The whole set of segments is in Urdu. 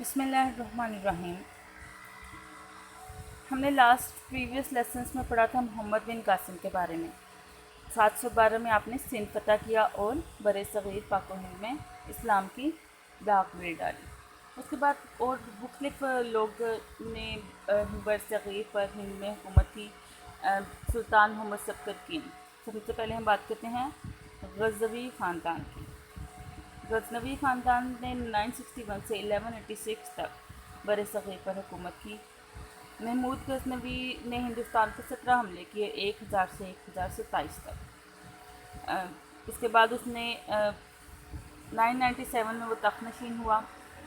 بسم اللہ الرحمن الرحیم۔ ہم نے پریویس لیسنس میں پڑھا تھا محمد بن قاسم کے بارے میں۔ 712 میں آپ نے سندھ فتح کیا اور بر صغیر پاک و ہند میں اسلام کی داغ بیل ڈالی۔ اس کے بعد اور مختلف لوگ نے بر صغیر پر ہند میں حکومت کی۔ سلطان محمد سبکتگین، سب سے پہلے ہم بات کرتے ہیں غزنوی خاندان کی۔ غزنوی خاندان نے 961 سے 1186 تک بر صغیر پر حکومت کی۔ محمود غزنوی نے ہندوستان پر 17 حملے کیے 1000 سے 1027 تک۔ اس کے بعد اس نے 997 میں وہ تخت نشین ہوا۔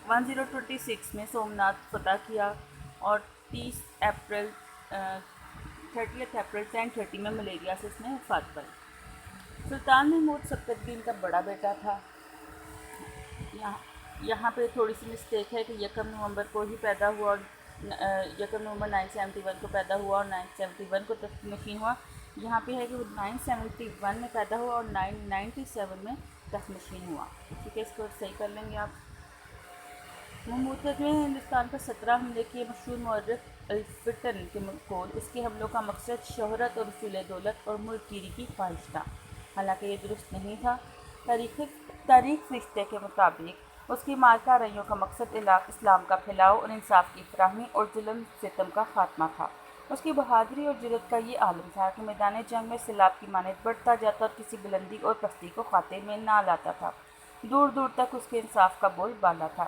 1026 میں سومناتھ فتح کیا اور 30 اپریل 1030 میں ملیریا سے اس نے وفات پائی۔ سلطان محمود سبکتگین کا بڑا بیٹا تھا۔ یہاں پہ تھوڑی سی مسٹیک ہے کہ 1 نومبر کو ہی پیدا ہوا اور 1 نومبر 971 کو پیدا ہوا اور 971 کو تخت نشین ہوا۔ یہاں پہ ہے کہ وہ 971 میں پیدا ہوا اور 997 میں تخت نشین ہوا۔ ٹھیک ہے، اس کو صحیح کر لیں گے آپ۔ محمود غزنوی نے ہندوستان پر 17 حملے کیے۔ مشہور مورخ الفتن کے قول اس کے حملوں کا مقصد شہرت اور حصول دولت اور ملک گیری کی خواہش تھا، حالانکہ یہ درست نہیں تھا۔ تاریخ فرشتے کے مطابق اس کی مارکہ ریوں کا مقصد اسلام کا پھیلاؤ اور انصاف کی فراہمی اور ظلم ستم کا خاتمہ تھا۔ اس کی بہادری اور جرأت کا یہ عالم تھا کہ میدان جنگ میں سیلاب کی مانند بڑھتا جاتا اور کسی بلندی اور پستی کو خاطے میں نہ لاتا تھا۔ دور دور تک اس کے انصاف کا بول بالا تھا۔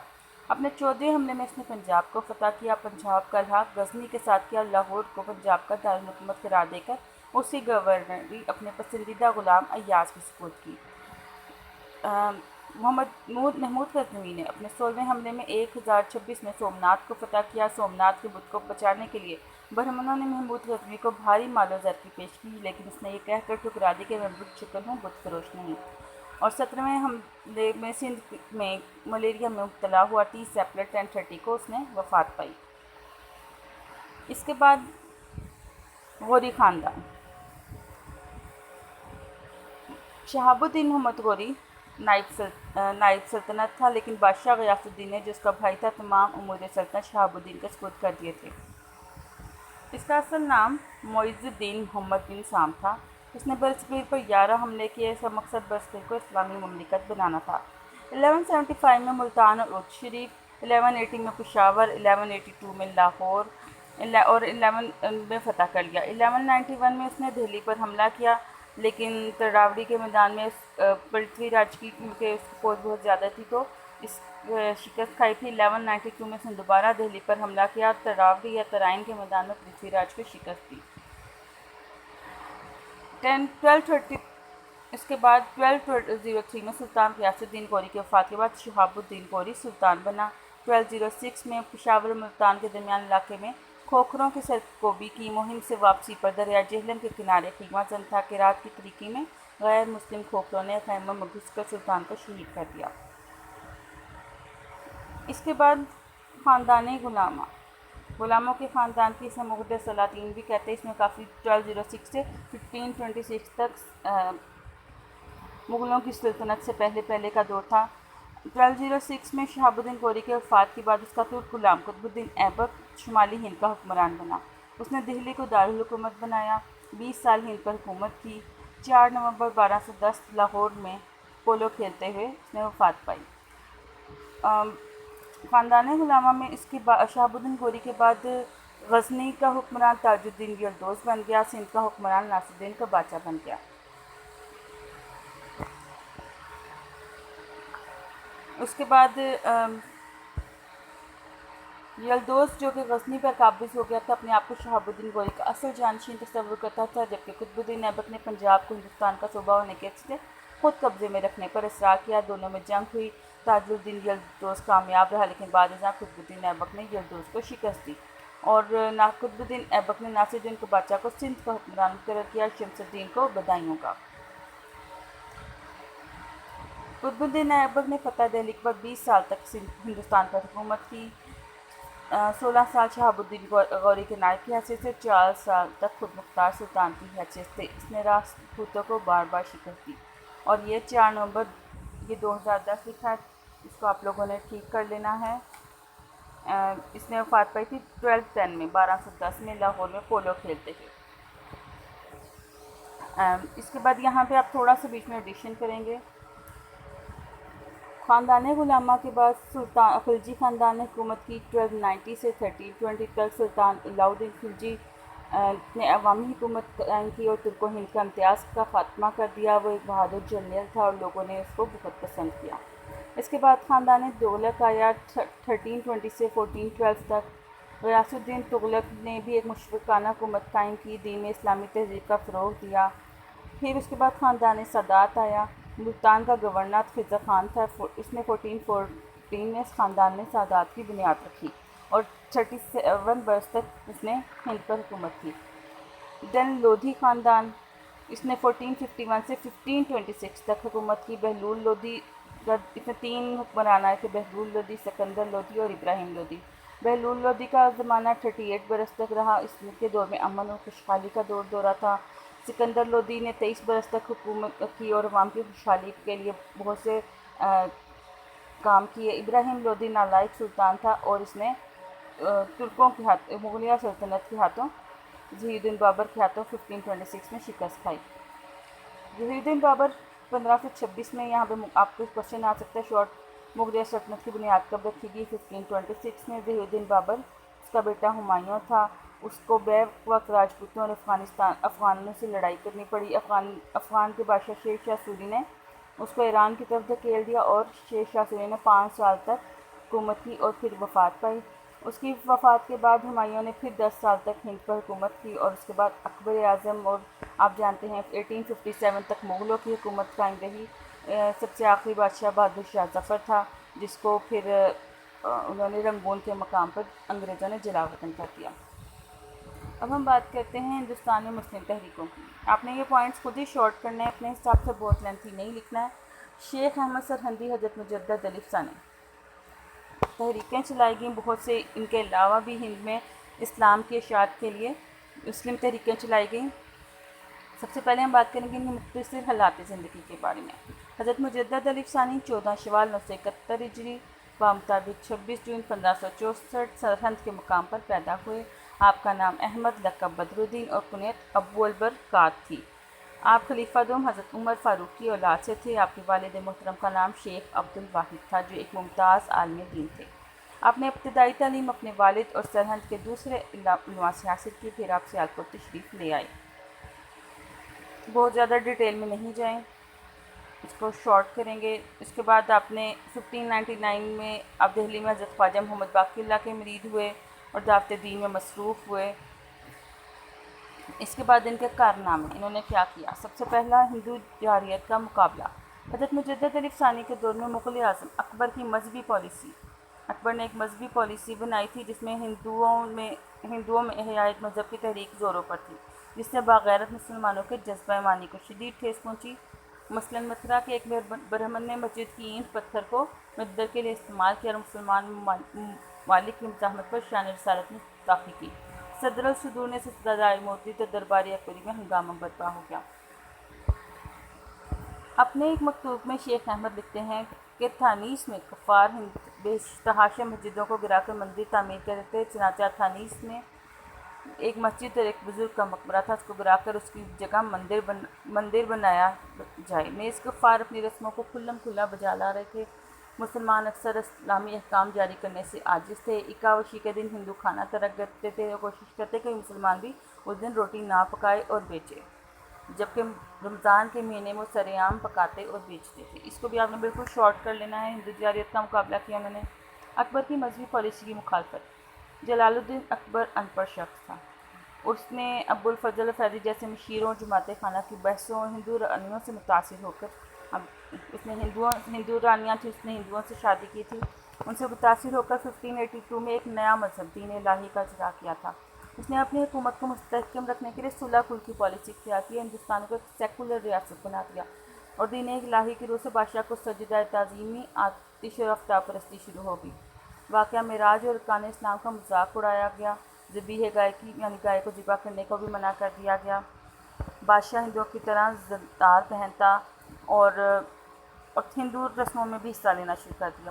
اپنے 14 حملے میں اس نے پنجاب کو فتح کیا، پنجاب کا الحاق غزنی کے ساتھ کیا، لاہور کو پنجاب کا دارالحکومت قرار دے کر اسی گورنری اپنے پسندیدہ غلام ایاز کے سپرد کی۔ محمود غزنوی نے اپنے 16ویں حملے میں 1026 میں سومناتھ کو فتح کیا۔ سومناتھ کے بت کو بچانے کے لیے برہمنوں نے محمود غزنوی کو بھاری مال و زر کی پیش کی، لیکن اس نے یہ کہہ کر ٹھکرا دی کہ میں بت شکن ہوں، بت فروش نہیں۔ اور 17ویں حملے میں سندھ میں ملیریا میں مبتلا ہوا۔ 30 اپریل 1030 کو اس نے وفات پائی۔ اس کے بعد غوری خاندان۔ شہاب الدین محمد غوری نائب سلطنت تھا، لیکن بادشاہ غیاث الدین نے جو اس کا بھائی تھا تمام امور سلطنت شہاب الدین کے سپرد کر دیے تھے۔ اس کا اصل نام معز الدین محمد بن سام تھا۔ اس نے برصغیر پر 11 حملے کیے۔ اس کا مقصد برصغیر کو اسلامی مملکت بنانا تھا۔ 1175 میں ملتان اور اودھ شریف، 1180 میں پشاور، 1182 میں لاہور اور 11 میں فتح کر لیا۔ 1191 میں اس نے دہلی پر حملہ کیا، لیکن تراوڑی کے میدان میں پرتھوی راج کی کیونکہ اس کی فوج بہت زیادہ تھی تو اس شکست کھائی تھی۔ 1192 میں اس نے دوبارہ دہلی پر حملہ کیا، تراوڑی یا ترائن کے میدان میں پرتھوی راج کو شکست دی۔ 1230 اس کے بعد 1203 میں سلطان غیاث الدین غوری کی وفات کے بعد شہاب الدین غوری سلطان بنا۔ 1206 میں پشاور اور ملتان کے درمیان علاقے میں کھوکھروں کی سرکوبی کی مہم سے واپسی پر دریا جہلم کے کنارے خیمہ زن تھا کہ رات کی تاریکی میں غیر مسلم کھوکھروں نے خیموں میں گھس کر سلطان کو شہید کر دیا۔ اس کے بعد خاندان غلاموں کے خاندان کی اسے مقدس سلاطین بھی کہتے ہیں۔ اس میں کافی 1206 سے 1526 تک مغلوں کی سلطنت سے پہلے کا دور تھا۔ 1206 میں شہاب الدین غوری کے وفات کے بعد اس کا ترک غلام قطب الدین ایبک شمالی ہند کا حکمران بنا۔ اس نے دہلی کو دارالحکومت بنایا، 20 سال ہند پر حکومت کی۔ 4 نومبر 1210 لاہور میں پولو کھیلتے ہوئے اس نے وفات پائی۔ خاندان غلامہ میں اس کے شہاب الدین غوری کے بعد غزنی کا حکمران تاج الدین یلدوز بن گیا، سندھ کا حکمران ناصر الدین کا بادشاہ بن گیا۔ اس کے بعد یلدوز جو کہ غزنی پر قابض ہو گیا تھا، اپنے آپ کو شہاب الدین غوری کا اصل جانشین تصور کرتا تھا، جبکہ قطب الدین ایبک نے پنجاب کو ہندوستان کا صوبہ ہونے کے سے خود قبضے میں رکھنے پر اصرار کیا۔ دونوں میں جنگ ہوئی۔ تاج الدین یلدوز کامیاب رہا، لیکن بعد ازاں قطب الدین ایبک نے یلدوز کو شکست دی اور قطب الدین ایبک نے ناصر الدین کو بادشاہ کو سندھ کا حکمران مقرر کیا، شمس الدین کو بدایوں کا۔ قطب الدین ایبک نے فتح دہلی کے بعد 20 سال تک ہندوستان پر حکومت کی۔ 16 سال شہاب الدین غوری کے نائب کی حیثیت سے، 4 سال تک خود مختار سلطان کی حیثیت سے اس نے راجپوتوں کو بار بار شکست دی۔ اور یہ 4 نومبر 2010 لکھا ہے، اس کو آپ لوگوں نے ٹھیک کر لینا ہے۔ اس نے وفات پائی تھی 1210 میں، 1210 میں لاہور میں پولو کھیلتے تھے۔ اس کے بعد یہاں پہ آپ تھوڑا سا بیچ میں ایڈیشن کریں گے۔ خاندان غلامہ کے بعد سلطان خلجی خاندان نے حکومت کی 1290 سے 1320 تک۔ سلطان علاؤ الدین خلجی نے عوامی حکومت قائم کی اور ترک و ہند کا امتیاز کا خاتمہ کر دیا۔ وہ ایک بہادر جنرل تھا اور لوگوں نے اس کو بہت پسند کیا۔ اس کے بعد خاندان تغلق آیا 1320 سے 1412 تک۔ غیاث الدین تغلق نے بھی ایک مشفقانہ حکومت قائم کی، دین میں اسلامی تہذیب کا فروغ دیا۔ پھر اس کے بعد خاندان سادات آیا۔ ملتان کا گورنر خضر خان تھا۔ اس نے 1414 میں اس خاندان نے سادات کی بنیاد رکھی اور 37 برس تک اس نے ہند پر حکومت کی۔ دین لودھی خاندان، اس نے 1451 سے 1526 تک حکومت کی۔ بہلول لودھی، اس میں 3 حکمران آئے تھے، بہلول لودھی، سکندر لودھی اور ابراہیم لودھی۔ بہلول لودھی کا زمانہ 38 برس تک رہا۔ اس کے دور میں امن اور خوشحالی کا دورہ تھا۔ سکندر لودھی نے 23 برس تک حکومت کی اور عوام کی خوشحالی کے لیے بہت سے کام کیے۔ ابراہیم لودھی نالائق سلطان تھا اور اس نے ترکوں کے مغلیہ سلطنت کے ہاتھوں ظہیر الدین بابر کے ہاتھوں 1526 میں شکست کھائی۔ ظہیر الدین بابر 1526 میں، یہاں پہ آپ کو کوشچن آ سکتا ہے شارٹ، مغلیہ سلطنت کی بنیاد کب رکھی گئی؟ 1526 میں۔ ظہیر الدین بابر، اس کا بیٹا ہمایوں تھا، اس کو بیک وقت راجپوتوں اور افغانوں سے لڑائی کرنی پڑی۔ افغان کے بادشاہ شیر شاہ سوری نے اس کو ایران کی طرف دھکیل دیا اور شیر شاہ سوری نے 5 سال تک حکومت کی اور پھر وفات پائی۔ اس کی وفات کے بعد ہمایوں نے پھر 10 سال تک ہند پر حکومت کی اور اس کے بعد اکبر اعظم، اور آپ جانتے ہیں 1857 تک مغلوں کی حکومت قائم رہی۔ سب سے آخری بادشاہ بہادر شاہ ظفر تھا، جس کو پھر انہوں نے رنگون کے مقام پر انگریزوں نے جلا وطن کر دیا۔ اب ہم بات کرتے ہیں ہندوستانی مسلم تحریکوں کی۔ آپ نے یہ پوائنٹس خود ہی شارٹ کرنا ہے، اپنے حساب سے بہت لینتھی نہیں لکھنا ہے۔ شیخ احمد سرہندی، حضرت مجدد علی ثانی، تحریکیں چلائی گئیں بہت سے، ان کے علاوہ بھی ہند میں اسلام کی اشاعت کے لیے مسلم تحریکیں چلائی گئیں۔ سب سے پہلے ہم بات کریں گے مختصر حالات زندگی کے بارے میں۔ حضرت مجدد علی ثانی 14 شوال 971 ہجری بمطابق 26 جون 1564 سرہند کے مقام پر پیدا ہوئے۔ آپ کا نام احمد، لقب بدر الدین اور کنیت ابو البرکات تھی۔ آپ خلیفہ دوم حضرت عمر فاروق کی اولاد سے تھے۔ آپ کے والد محترم کا نام شیخ عبد الواحد تھا، جو ایک ممتاز عالم دین تھے۔ آپ نے ابتدائی تعلیم اپنے والد اور سرہند کے دوسرے علماء سے حاصل کی، پھر آپ سیالکوٹ تشریف لے آئے۔ بہت زیادہ ڈیٹیل میں نہیں جائیں، اس کو شارٹ کریں گے۔ اس کے بعد آپ نے 1599 میں آپ دہلی میں حضرت خواجہ محمد باقی اللہ کے مرید ہوئے اور دعوت دین میں مصروف ہوئے۔ اس کے بعد ان کے کارنامے، انہوں نے کیا کیا؟ سب سے پہلا، ہندو جارحیت کا مقابلہ۔ حضرت مجدد علی ثانی کے دور میں مغل اعظم اکبر کی مذہبی پالیسی، اکبر نے ایک مذہبی پالیسی بنائی تھی جس میں ہندوؤں میں احیائیت مذہب کی تحریک زوروں پر تھی، جس سے باغیرت مسلمانوں کے جذبہ ایمانی کو شدید ٹھیس پہنچی۔ مثلاً متھرا کے ایک برہمن نے مسجد کی اینٹ پتھر کو مقدر کے لیے استعمال کیا اور مسلمان مالک کی مزاحمت پر شان رسالت میں گستاخی کی۔ صدر الصدور نے سجدہ موتی تو دربار اکبری میں ہنگامہ برپا ہو گیا۔ اپنے ایک مکتوب میں شیخ احمد لکھتے ہیں کہ تھانیس میں کفار بے تحاشا مسجدوں کو گرا کر مندر تعمیر کرتے تھے، چنانچہ تھانیس میں ایک مسجد اور ایک بزرگ کا مقبرہ تھا، اس کو گرا کر اس کی جگہ مندر بنایا جائے۔ نیز کفار اپنی رسموں کو کھلم کھلا بجا لا رہے تھے۔ مسلمان اکثر اسلامی احکام جاری کرنے سے عاجز تھے۔ اکاوشی کے دن ہندو کھانا ترک کرتے تھے اور کوشش کرتے کہ مسلمان بھی اس دن روٹی نہ پکائے اور بیچے، جبکہ رمضان کے مہینے میں سرے عام پکاتے اور بیچتے تھے۔ اس کو بھی آپ نے بالکل شارٹ کر لینا ہے۔ ہندو جارحیت کا مقابلہ کیا انہوں نے۔ اکبر کی مذہبی پالیسی کی مخالفت۔ جلال الدین اکبر ان پڑھ شخص تھا۔ اس نے ابو الفضل فیضی جیسے مشیروں، جماعت خانہ کی بحثوں اور ہندو رانیوں سے متاثر ہو کر، اس نے ہندو رانیاں تھیں، اس نے ہندوؤں سے شادی کی تھی، ان سے متاثر ہو کر 1582 میں ایک نیا مذہب دین الہی کا اجرا کیا تھا۔ اس نے اپنی حکومت کو مستحکم رکھنے کے لیے صلح کل کی پالیسی اختیار کی، ہندوستان کو ایک سیکولر ریاست بنا دیا اور دین الہی کی روح سے بادشاہ کو سجدہ تعظیمی، آتش اور آفتاب پرستی شروع ہو گئی۔ واقعہ معراج اور ارکان اسلام کا مذاق اڑایا گیا۔ ذبیح گائے یعنی گائے کو ذبح کرنے کو بھی منع کر دیا گیا۔ بادشاہ ہندوؤں کی طرح زردار پہنتا اور ہندو رسموں میں بھی حصہ لینا شروع کر دیا۔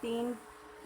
3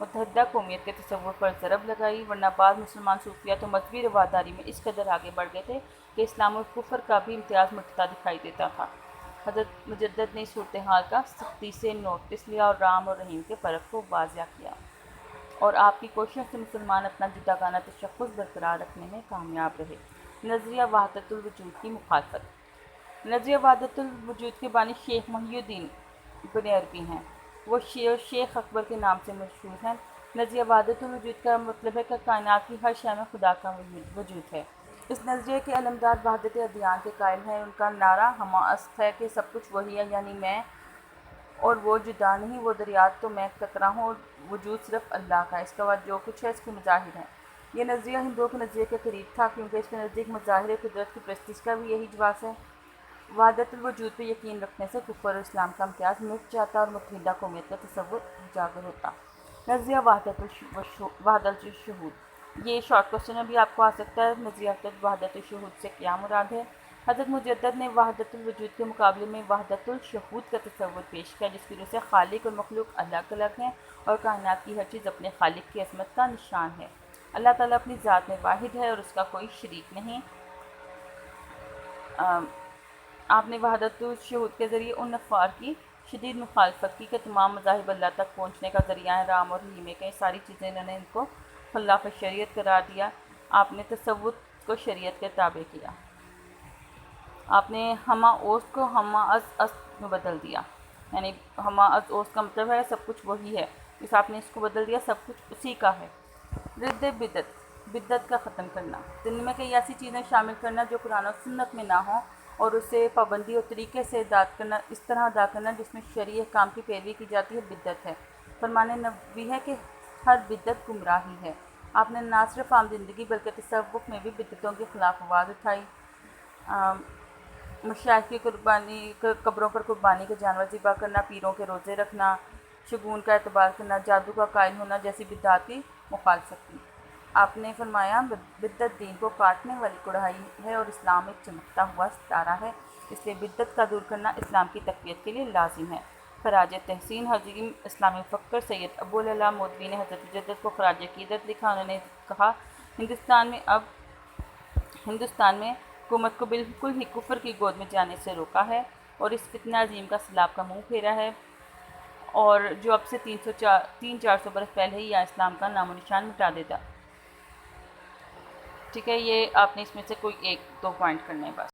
متحدہ قومیت کے تصور پر ضرب لگائی، ورنہ بعض مسلمان صوفیہ تو مذہبی رواداری میں اس قدر آگے بڑھ گئے تھے کہ اسلام اور کفر کا بھی امتیاز مٹتا دکھائی دیتا تھا۔ حضرت مجدد نے صورتحال کا سختی سے نوٹس لیا اور رام اور رحیم کے فرق کو واضح کیا، اور آپ کی کوشش سے مسلمان اپنا جداگانہ تشخص برقرار رکھنے میں کامیاب رہے۔ نظریہ وحدت الوجود کی مخالفت۔ نظریہ وحدت الوجود کے بانی شیخ محی الدین ابن عربی ہیں۔ وہ شیخ اکبر کے نام سے مشہور ہیں۔ نظریہ وحدت الوجود کا مطلب ہے کہ کائنات کی ہر شے میں خدا کا وجود ہے۔ اس نظریے کے علمدار وحدت ادیان کے قائل ہیں۔ ان کا نعرہ ہمہ است ہے کہ سب کچھ وہی ہے، یعنی میں اور وہ جدا نہیں، وہ دریات تو میں قطرہ ہوں اور وجود صرف اللہ کا ہے، اس کے بعد جو کچھ ہے اس کے مظاہر ہیں۔ یہ نظریہ ہندوؤں کے نظریے کے قریب تھا، کیونکہ اس کے نزدیک مظاہر قدرت کی پرستش کا بھی یہی جواز ہے۔ وحدت الوجود پہ یقین رکھنے سے کفر اور اسلام کا امتیاز مٹ جاتا اور متحدہ قومیت کا تصور اجاگر ہوتا۔ نظریہ وحدت الشہود۔ یہ شارٹ کوسچن بھی آپ کو آ سکتا ہے، نظریہ وحدت الشہود سے کیا مراد ہے؟ حضرت مجدد نے وحدت الوجود کے مقابلے میں وحدت الشہود کا تصور پیش کیا، جس کی وجہ سے خالق اور مخلوق الگ الگ ہیں اور کائنات کی ہر چیز اپنے خالق کی عظمت کا نشان ہے۔ اللہ تعالیٰ اپنی ذات میں واحد ہے اور اس کا کوئی شریک نہیں۔ آپ نے وحدت الشہود کے ذریعے ان افکار کی شدید مخالفت کی کہ تمام مذاہب اللہ تک پہنچنے کا ذریعہ ہیں، رام اور رحیم کے ساری چیزیں انہوں نے ان کو خلاف شریعت قرار دیا۔ آپ نے تصوف کو شریعت کے تابع کیا۔ آپ نے ہمہ اوست کو ہمہ از است میں بدل دیا، یعنی ہمہ از اوست کا مطلب ہے سب کچھ وہی ہے، اس آپ نے اس کو بدل دیا، سب کچھ اسی کا ہے۔ رد بدعت کا ختم کرنا، دن میں کئی ایسی چیزیں شامل کرنا جو قرآن و سنت میں نہ ہوں اور اسے پابندی اور طریقے سے اس طرح ادا کرنا جس میں شرعی احکام کی پیروی کی جاتی ہے، بدعت ہے۔ فرمان نبوی ہے کہ ہر بدعت گمراہی ہے۔ آپ نے نہ صرف عام زندگی بلکہ تصوف میں بھی بدعتوں کے خلاف آواز اٹھائی۔ مشائخ کی قبروں پر قربانی کے جانور ذبح کرنا، پیروں کے روزے رکھنا، شگون کا اعتبار کرنا، جادو کا قائل ہونا جیسی بدعات کی مخالفت کی۔ آپ نے فرمایا بدعت دین کو کاٹنے والی کڑھائی ہے اور اسلام ایک چمکتا ہوا ستارہ ہے، اس لیے بدعت کا دور کرنا اسلام کی تقویت کے لیے لازم ہے۔ خراج تحسین۔ عظیم اسلامی مفکر سید ابو العلا مودودی نے حضرت مجدد کو خراج عقیدت لکھا۔ انہوں نے کہا ہندوستان میں حکومت کو بالکل ہی کفر کی گود میں جانے سے روکا ہے اور اس فتنہ عظیم کا سیلاب کا منہ پھیرا ہے، اور جو اب سے 300-400 برس پہلے ہی یا اسلام کا نام و نشان مٹا دیتا۔ ٹھیک ہے، یہ آپ نے اس میں سے کوئی 1-2 پوائنٹ کرنے ہیں بس۔